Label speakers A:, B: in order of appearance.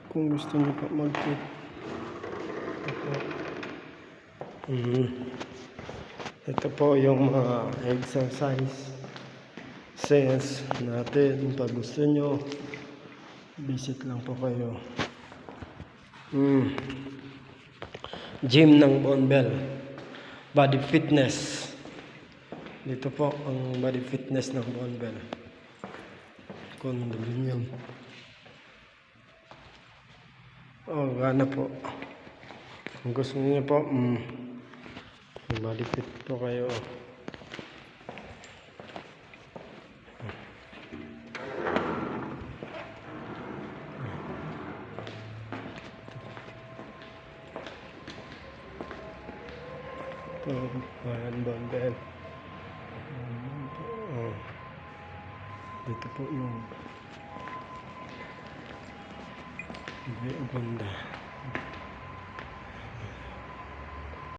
A: Kung gusto niyo po mag-fit. Ito po yung mga exercise natin. Pag gusto nyo, visit lang po kayo. Gym ng Bonbel. Body fitness. Dito po ang body fitness ng Bonbel. Condominium. Gana po. Kung gusto niyo po, body fit po kayo. Bonbel. Dito po yung banda.